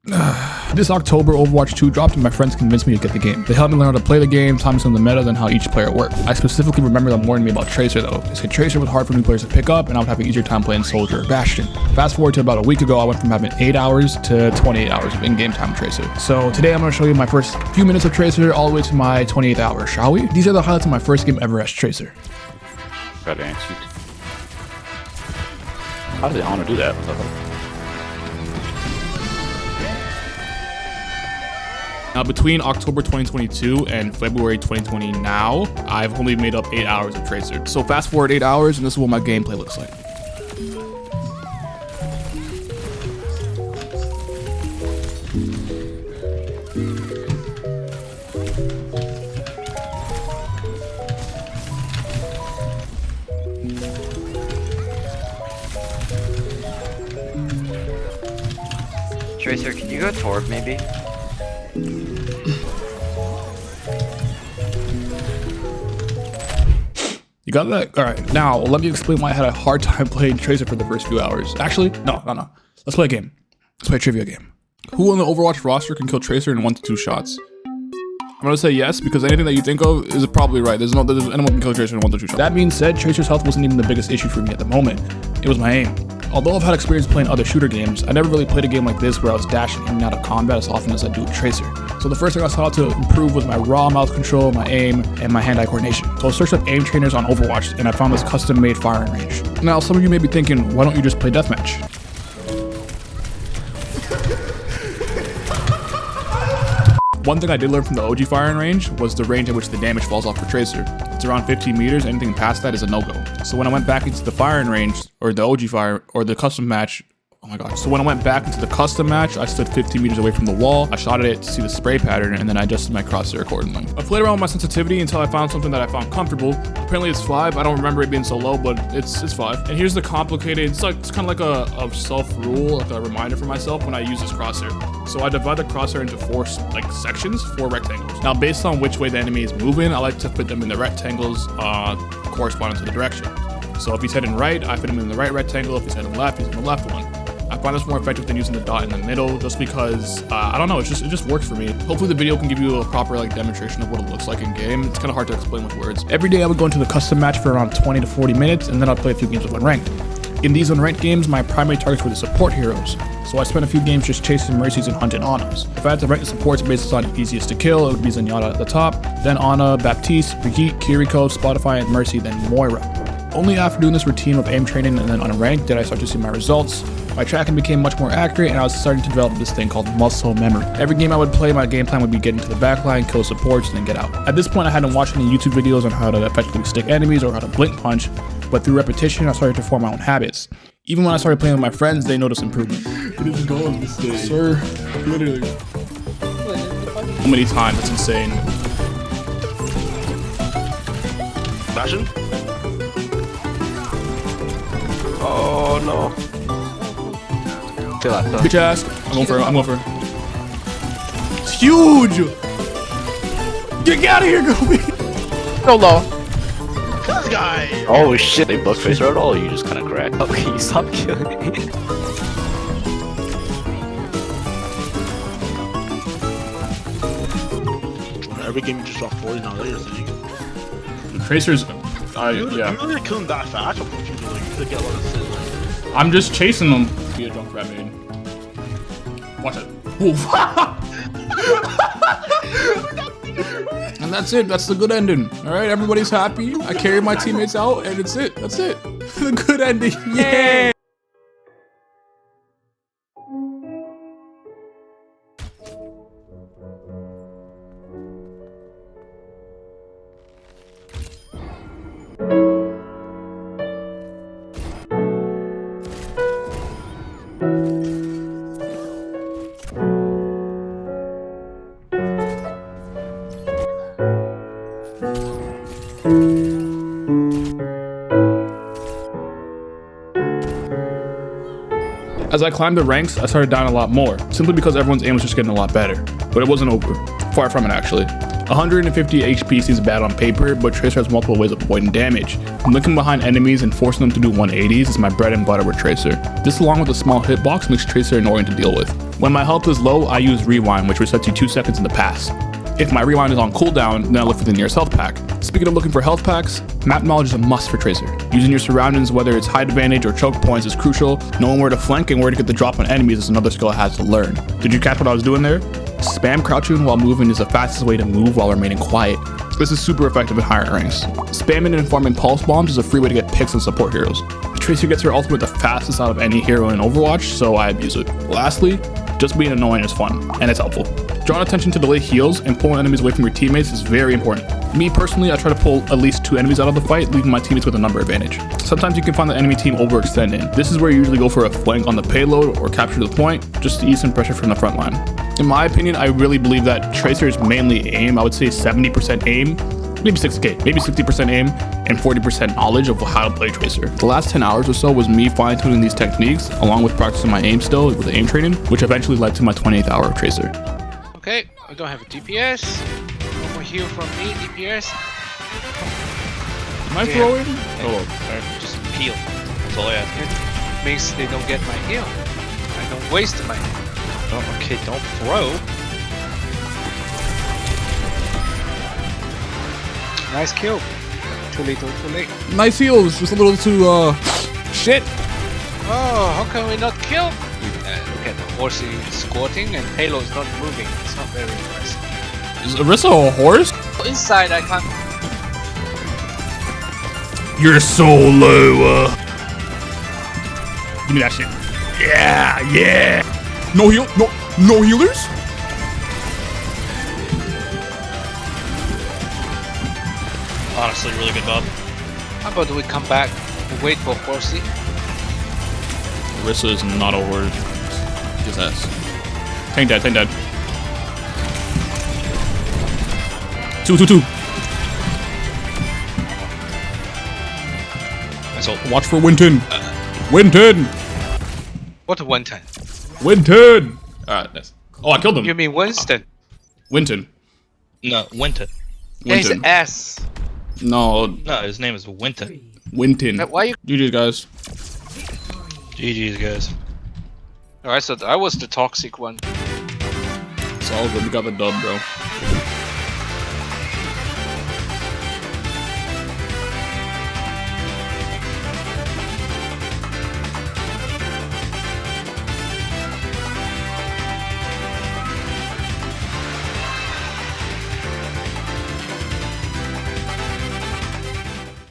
This October, Overwatch 2 dropped and my friends convinced me to get the game. They helped me learn how to play the game, taught me some of the meta, and how each player worked. I specifically remember them warning me about Tracer though. They said Tracer was hard for new players to pick up and I would have an easier time playing Soldier or Bastion. Fast forward to about a week ago, I went from having 8 hours to 28 hours of in-game time with Tracer. So today I'm going to show you my first few minutes of Tracer all the way to my 28th hour, shall we? These are the highlights of my first game ever as Tracer. Got answered. How did Honor do that? What the hell? Now, between October 2022 and February 2020 now, I've only made up 8 hours of Tracer. So fast forward 8 hours and this is what my gameplay looks like. Tracer, can you go Torb maybe? You got that? All right, now let me explain why I had a hard time playing Tracer for the first few hours. Actually, no. Let's play a game. Let's play a trivia game. Who on the Overwatch roster can kill Tracer in 1 to 2 shots? I'm gonna say yes, because anything that you think of is probably right. There's anyone can kill Tracer in 1 to 2 shots. That being said, Tracer's health wasn't even the biggest issue for me at the moment. It was my aim. Although I've had experience playing other shooter games, I never really played a game like this where I was dashing in and out of combat as often as I do with Tracer. So the first thing I saw to improve was my raw mouse control, my aim, and my hand-eye coordination. So I searched up aim trainers on Overwatch, and I found this custom-made firing range. Now, some of you may be thinking, why don't you just play deathmatch? One thing I did learn from the OG firing range was the range at which the damage falls off for Tracer. It's around 15 meters, anything past that is a no-go. So when I went back into the firing range, or the OG fire, or the custom match, oh my god. So when I went back into the custom match, I stood 15 meters away from the wall, I shot at it to see the spray pattern, and then I adjusted my crosshair accordingly. I played around with my sensitivity until I found something that I found comfortable. Apparently it's 5, I don't remember it being so low, but it's 5. And here's the complicated, it's kind of like a self-rule, like a reminder for myself when I use this crosshair. So I divide the crosshair into 4 sections, 4 rectangles. Now based on which way the enemy is moving, I like to fit them in the rectangles corresponding to the direction. So if he's heading right, I fit him in the right rectangle. If he's heading left, he's in the left one. I find this more effective than using the dot in the middle, just because I don't know, it just works for me. Hopefully the video can give you a proper demonstration of what it looks like in game. It's kind of hard to explain with words. Every day I would go into the custom match for around 20 to 40 minutes, and then I'd play a few games of unranked. In these unranked games, my primary targets were the support heroes, so I spent a few games just chasing Mercies and hunting Anas. If I had to rank the supports based on easiest to kill, it would be Zenyatta at the top, then Ana, Baptiste, Brigitte, Kiriko, Spotify, and Mercy, then Moira. Only after doing this routine of aim training and then unranked did I start to see my results. My tracking became much more accurate and I was starting to develop this thing called muscle memory. Every game I would play, my game plan would be get into the backline, kill supports, and then get out. At this point I hadn't watched any YouTube videos on how to effectively stick enemies or how to blink punch, but through repetition I started to form my own habits. Even when I started playing with my friends, they noticed improvement. It is going this day. Sir, literally. So many times, it's insane. Bastion? Oh no. Bitch ass. I'm going for it. It's huge! Get out of here, Gobi! So low. This guy! Oh shit, they bug Tracer at all, or you just kind of cracked? Okay, you stop killing me. Every game you just drop 40 now, that you're saying. Tracer's, Yeah. yeah. I'm not gonna kill him that fast. I'm pushing you to get one assist. I'm just chasing them. Be a drunk rat main. Watch it. And that's it. That's the good ending. All right, everybody's happy. I carried my teammates out, and it's it. That's it. The good ending. Yeah. As I climbed the ranks, I started dying a lot more, simply because everyone's aim was just getting a lot better. But it wasn't over. Far from it, actually. 150 HP seems bad on paper, but Tracer has multiple ways of avoiding damage. Looking behind enemies and forcing them to do 180s is my bread and butter with Tracer. This along with a small hitbox makes Tracer annoying to deal with. When my health is low, I use Rewind, which resets you 2 seconds in the pass. If my Rewind is on cooldown, then I look for the nearest health pack. Speaking of looking for health packs, map knowledge is a must for Tracer. Using your surroundings, whether it's height advantage or choke points, is crucial. Knowing where to flank and where to get the drop on enemies is another skill I had to learn. Did you catch what I was doing there? Spam crouching while moving is the fastest way to move while remaining quiet. This is super effective in higher ranks. Spamming and farming pulse bombs is a free way to get picks and support heroes. Tracer gets her ultimate the fastest out of any hero in Overwatch, so I abuse it. Lastly, just being annoying is fun, and it's helpful. Drawing attention to delay heals and pulling enemies away from your teammates is very important. Me personally, I try to pull at least 2 enemies out of the fight, leaving my teammates with a number advantage. Sometimes you can find the enemy team overextending. This is where you usually go for a flank on the payload or capture the point, just to ease some pressure from the front line. In my opinion, I really believe that Tracer is mainly aim. I would say 70% aim, maybe 60% aim, and 40% knowledge of how to play Tracer. The last 10 hours or so was me fine-tuning these techniques, along with practicing my aim still with the aim training, which eventually led to my 28th hour of Tracer. Okay, I don't have a DPS. No more heal from me, DPS. Am I throwing? Just heal. That's all I ask. It means they don't get my heal. I don't waste my heal. Oh, okay, don't throw. Nice kill. Too little, too late. Nice heals, just a little too, shit. Oh, how can we not kill? Look at the horsey squatting and payload's not moving. It's not very impressive. Is Arissa a horse? Inside, I can't. You're so low. Give me that shit. Yeah. No heal, no healers? Honestly, really good Bob. How about we come back and wait for horsey? Arissa is not a horse. Just ass. Tank dead. 2. Watch for Winton. Winton. What a one time. Winton. Alright, nice. Oh, I killed him. You mean Winston? Winton. No, Winton. Yeah, he's Winton. S. No, No, his name is Winton. Winton. Why you? GG's, guys. GG's, guys. Alright, so I was the toxic one. It's all good. We got the dub, bro.